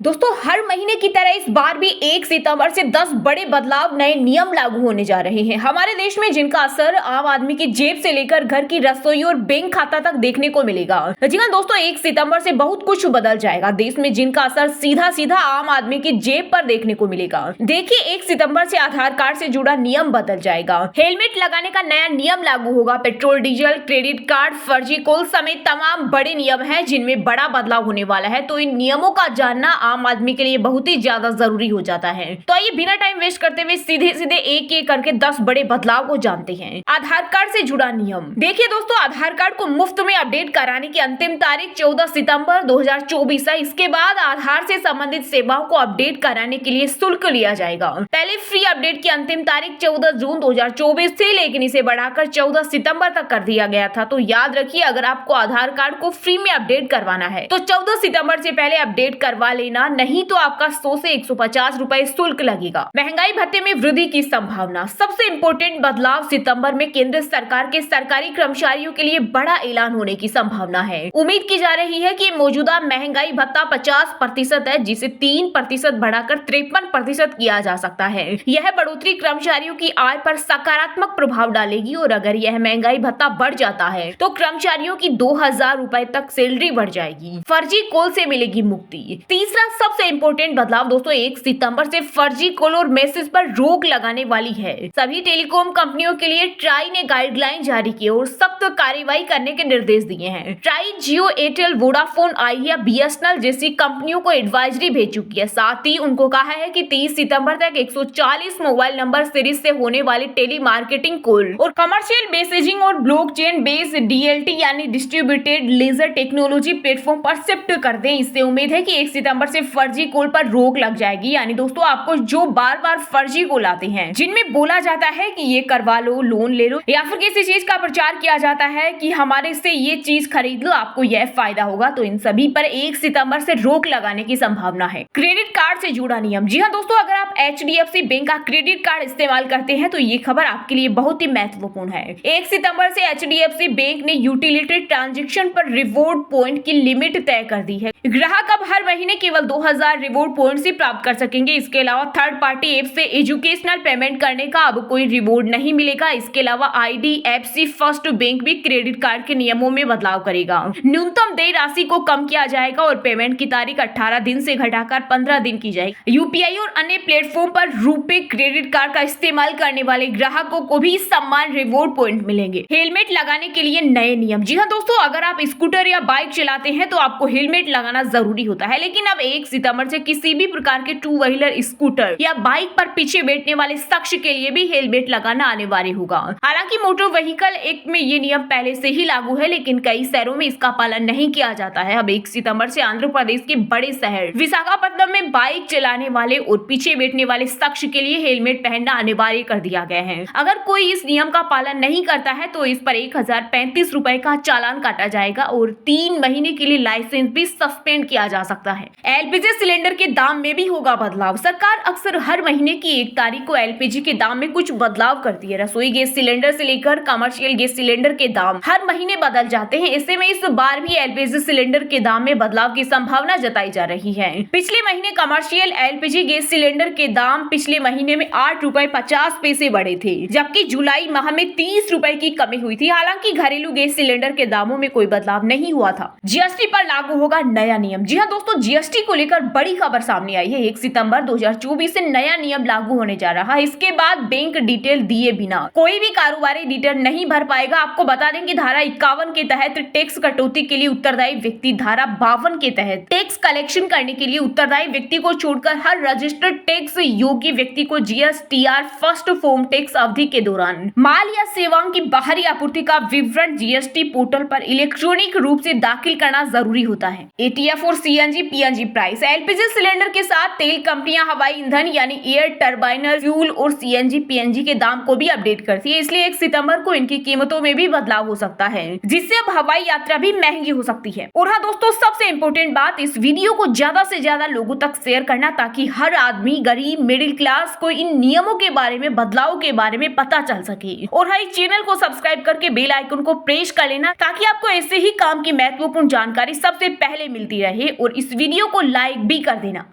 दोस्तों हर महीने की तरह इस बार भी 1 सितंबर से 10 बड़े बदलाव नए नियम लागू होने जा रहे हैं हमारे देश में, जिनका असर आम आदमी की जेब से लेकर घर की रसोई और बैंक खाता तक देखने को मिलेगा। जी हाँ दोस्तों, 1 सितंबर से बहुत कुछ बदल जाएगा देश में, जिनका असर सीधा सीधा आम आदमी की जेब पर देखने को मिलेगा। देखिए, 1 सितंबर से आधार कार्ड से जुड़ा नियम बदल जाएगा। हेलमेट लगाने का नया नियम लागू होगा। पेट्रोल, डीजल, क्रेडिट कार्ड, फर्जी कॉल समेत तमाम बड़े नियम हैं जिनमें बड़ा बदलाव होने वाला है। तो इन नियमों का जानना आम आदमी के लिए बहुत ही ज्यादा जरूरी हो जाता है। तो आइए बिना टाइम वेस्ट करते हुए सीधे सीधे एक एक करके 10 बड़े बदलाव को जानते हैं। आधार कार्ड से जुड़ा नियम। देखिए दोस्तों, आधार कार्ड को मुफ्त में अपडेट कराने की अंतिम तारीख 14 सितंबर 2024 है। इसके बाद आधार से संबंधित सेवाओं को अपडेट कराने के लिए शुल्क लिया जाएगा। पहले फ्री अपडेट की अंतिम तारीख 14 जून 2024 थी, लेकिन इसे बढ़ाकर 14 सितंबर तक कर दिया गया था। तो याद रखिए, अगर आपको आधार कार्ड को फ्री में अपडेट करवाना है तो 14 सितंबर से पहले अपडेट करवा लेना, नहीं तो आपका 100 से 150 रुपए शुल्क लगेगा। महंगाई भत्ते में वृद्धि की संभावना। सबसे इम्पोर्टेंट बदलाव, सितंबर में केंद्र सरकार के सरकारी कर्मचारियों के लिए बड़ा ऐलान होने की संभावना है। उम्मीद की जा रही है कि मौजूदा महंगाई भत्ता 50% है, जिसे 3% बढ़ाकर 53% किया जा सकता है। यह बढ़ोतरी कर्मचारियों की आय पर सकारात्मक प्रभाव डालेगी, और अगर यह महंगाई भत्ता बढ़ जाता है तो कर्मचारियों की 2000 रुपए तक सैलरी बढ़ जाएगी। फर्जी कॉल से मिलेगी मुक्ति। तीसरा सबसे इम्पोर्टेंट बदलाव दोस्तों, 1 सितंबर से फर्जी कॉल और मैसेज पर रोक लगाने वाली है। सभी टेलीकॉम कंपनियों के लिए ट्राई ने गाइडलाइन जारी की और सख्त कार्रवाई करने के निर्देश दिए हैं। ट्राई जियो, एयरटेल, वोडाफोन आइडिया, बीएसएनएल जैसी कंपनियों को एडवाइजरी भेज चुकी है। साथ ही उनको कहा है कि 30 सितंबर तक 140 मोबाइल नंबर सीरीज से होने वाली टेली मार्केटिंग कॉल और कमर्शियल मैसेजिंग और ब्लॉकचेन बेस्ड डीएलटी यानी डिस्ट्रीब्यूटेड लेजर टेक्नोलॉजी प्लेटफॉर्म पर शिफ्ट कर दें। इससे उम्मीद है कि 1 सितंबर से फर्जी कॉल पर रोक लग जाएगी। यानी दोस्तों, आपको जो बार बार फर्जी कॉल आते हैं जिनमें बोला जाता है कि ये करवा लो, लोन ले लो, या फिर किसी चीज का प्रचार किया जाता है कि हमारे से ये चीज खरीद लो, आपको यह फायदा होगा, तो इन सभी पर 1 सितंबर से रोक लगाने की संभावना है। क्रेडिट कार्ड से जुड़ा नियम। जी हाँ दोस्तों, अगर आप HDFC बैंक का क्रेडिट कार्ड इस्तेमाल करते हैं तो ये खबर आपके लिए बहुत ही महत्वपूर्ण है। 1 सितंबर से HDFC बैंक ने यूटिलिटी ट्रांजैक्शन पर रिवॉर्ड पॉइंट की लिमिट तय कर दी है। ग्राहक अब हर महीने केवल 2000 रिवॉर्ड पॉइंट्स ही प्राप्त कर सकेंगे। इसके अलावा थर्ड पार्टी ऐप से एजुकेशनल पेमेंट करने का अब कोई रिवॉर्ड नहीं मिलेगा। इसके अलावा IDFC फर्स्ट बैंक भी क्रेडिट कार्ड के नियमों में बदलाव करेगा। न्यूनतम देय राशि को कम किया जाएगा और पेमेंट की तारीख 18 दिन से घटाकर 15 दिन की जाएगी। यूपीआई और अन्य प्लेटफॉर्म पर रुपे क्रेडिट कार्ड का इस्तेमाल करने वाले ग्राहकों को भी समान रिवॉर्ड पॉइंट मिलेंगे। हेलमेट लगाने के लिए नए नियम। जी हाँ दोस्तों, अगर आप स्कूटर या बाइक चलाते हैं तो आपको हेलमेट लगाना जरूरी होता है, लेकिन अब 1 सितंबर से किसी भी प्रकार के 2 व्हीलर, स्कूटर या बाइक पर पीछे बैठने वाले शख्स के लिए भी हेलमेट लगाना अनिवार्य होगा। हालांकि मोटर व्हीकल एक्ट में ये नियम पहले से ही लागू है, लेकिन कई शहरों में इसका पालन नहीं किया जाता है। अब 1 सितंबर से आंध्र प्रदेश के बड़े शहर विशाखापट्टनम में बाइक चलाने वाले और पीछे बैठने वाले शख्स के लिए हेलमेट पहनना अनिवार्य कर दिया गया है। अगर कोई इस नियम का पालन नहीं करता है तो इस पर 1035 रुपए का चालान काटा जाएगा और 3 महीने के लिए लाइसेंस भी सस्पेंड किया जा सकता है। LPG सिलेंडर के दाम में भी होगा बदलाव। सरकार अक्सर हर महीने की 1 तारीख को LPG के दाम में कुछ बदलाव करती है। रसोई गैस सिलेंडर से लेकर कमर्शियल गैस सिलेंडर के दाम हर महीने बदल जाते हैं। ऐसे में इस बार भी LPG सिलेंडर के दाम में बदलाव की संभावना जताई जा रही है। पिछले महीने कमर्शियल LPG गैस सिलेंडर के दाम पिछले महीने में 8 रुपए 50 पैसे बढ़े थे, जबकि जुलाई माह में 30 रुपए की कमी हुई थी। हालांकि घरेलू गैस सिलेंडर के दामों में कोई बदलाव नहीं हुआ था। GST पर लागू होगा नया नियम। जी हाँ दोस्तों, GST को लेकर बड़ी खबर सामने आई है। 1 सितंबर 2024 से नया नियम लागू होने जा रहा है। इसके बाद बैंक डिटेल दिए बिना कोई भी कारोबारी डिटेल नहीं भर पाएगा। आपको बता दें कि धारा 51 के तहत टैक्स कटौती के लिए उत्तरदायी व्यक्ति, धारा 52 के तहत टैक्स कलेक्शन करने के लिए उत्तरदायी व्यक्ति को छोड़कर हर रजिस्टर्ड टैक्स योग्य व्यक्ति को GSTR फर्स्ट फॉर्म टैक्स अवधि के दौरान माल या सेवाओं की बाहरी आपूर्ति का विवरण GST पोर्टल पर इलेक्ट्रॉनिक रूप से दाखिल करना जरूरी होता है। ATF और CNG PNG price. LPG cylinder के साथ तेल कंपनियां हवाई ईंधन यानी एयर टर्बाइनर फ्यूल और CNG PNG के दाम को भी अपडेट करती है। इसलिए 1 सितंबर को इनकी कीमतों में भी बदलाव हो सकता है, जिससे अब हवाई यात्रा भी महंगी हो सकती है। और हाँ दोस्तों, सबसे इम्पोर्टेंट बात, इस वीडियो को ज्यादा से ज्यादा लोगों तक शेयर करना, ताकि हर आदमी, गरीब, मिडिल क्लास को इन नियमों के बारे में, बदलाव के बारे में पता चल सके। और हाँ, चैनल को सब्सक्राइब करके बेल आइकन को प्रेस कर लेना, ताकि आपको ऐसे ही काम की महत्वपूर्ण जानकारी सबसे पहले मिलती रहे। और इस वीडियो को लाइक भी कर देना।